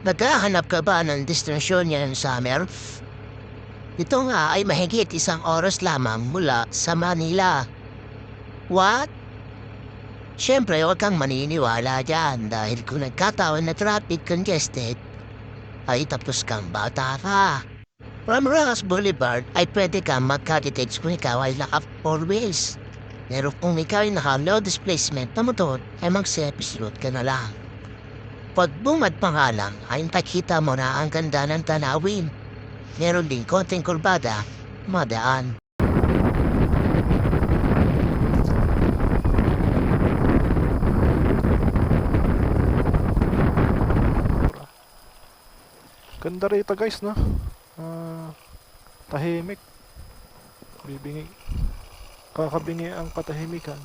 Naghahanap ka ba ng destinasyon ngayong summer? Ito nga ay mahigit 1 oras lamang mula sa Manila. What? Siyempre, huwag kang maniniwala dyan dahil kung nagkataon na traffic congested, ay tapos kang bata ka. From Rojas Boulevard ay pwede kang magka-detach kung ikaw ay naka 4 wheels. Pero kung ikaw ay naka low displacement na motor, ay mag-service route ka na lang. Pag bumad pa nga lang, ay nakikita mo na ang ganda ng tanawin. Meron din konting kurbada, madaan. Ganda rito guys, no? Tahimik. Bibingi. Kakabingi ang katahimikan.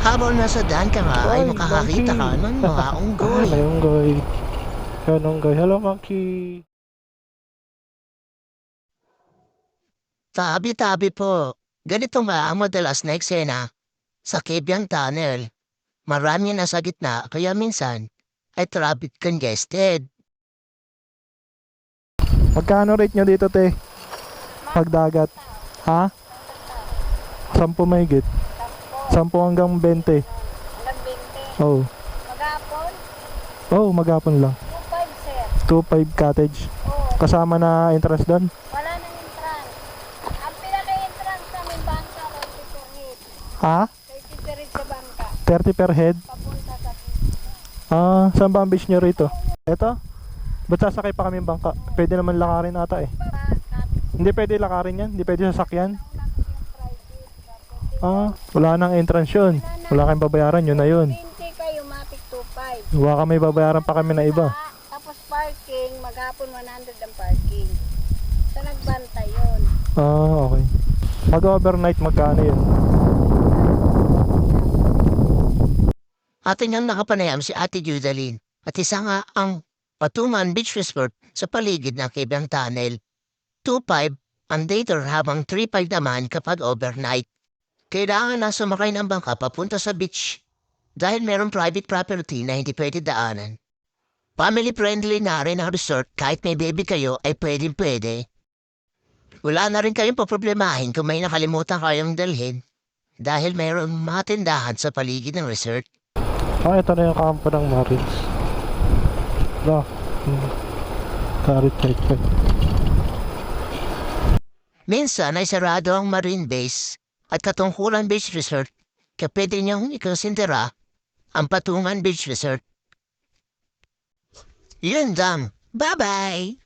Habang nasa daan ka nga ay Ay, makakakita ka monkey. ng mga unggoy. May unggoy. Yan unggoy. Hello monkey. Tabi-tabi po. Ganito nga ang madalas na eksena sa Kebyang Tunnel. Marami na sa gitna kaya minsan ay traffic congested. Magkano rate nyo dito, te? Pagdagat. Ha? 10 mahigit. 10 hanggang 20. Hanggang 20. Oh. Maghapon, Oh, maghapon lang. 2.5 sir. 2.5 cottage. Oo, Kasama na entrance doon. wala nang entrance. Ang pinaka-entrance namin bangka, 30 per head. Ha? 30 per head sa bangka, 30 per head. papunta sa Saan ba ang beach nyo rito? Eto? Ba't sasakay pa kami bangka? Pwede naman lakarin ata eh. Hindi pwede lakarin yan? Hindi pwede sasakyan? Wala nang entrance yun. Wala kayong babayaran, yun na yun. 20 kayo, matik 2.5. Baka may babayaran pa kami na iba. Tapos parking, maghapon 100 ang parking. Sa nagbanta yun. Okay. Mag-overnight magkano yun? Atin niyang nakapanayam si Ate Judalyn at isa nga ang Patungan Beach Resort sa paligid ng Kebyang Tunnel. 2.5 ang dater habang 3.5 naman kapag overnight. Kailangan na sumakay ng bangka papunta sa beach dahil merong private property na hindi pwede daanan. Family friendly na rin ang resort kahit may baby kayo ay pwede. Wala na rin kayong paproblemahin kung may nakalimutan kayong dalhin dahil mayroong mga tindahan sa paligid ng resort. Ito na yung kampo ng Marines. Karit check. Minsan ay sarado ang Marine Base at Katungkulan Beach Resort kaya pwede niyong ikonsidera ang Patungan Beach Resort. Yun lang. Bye-bye!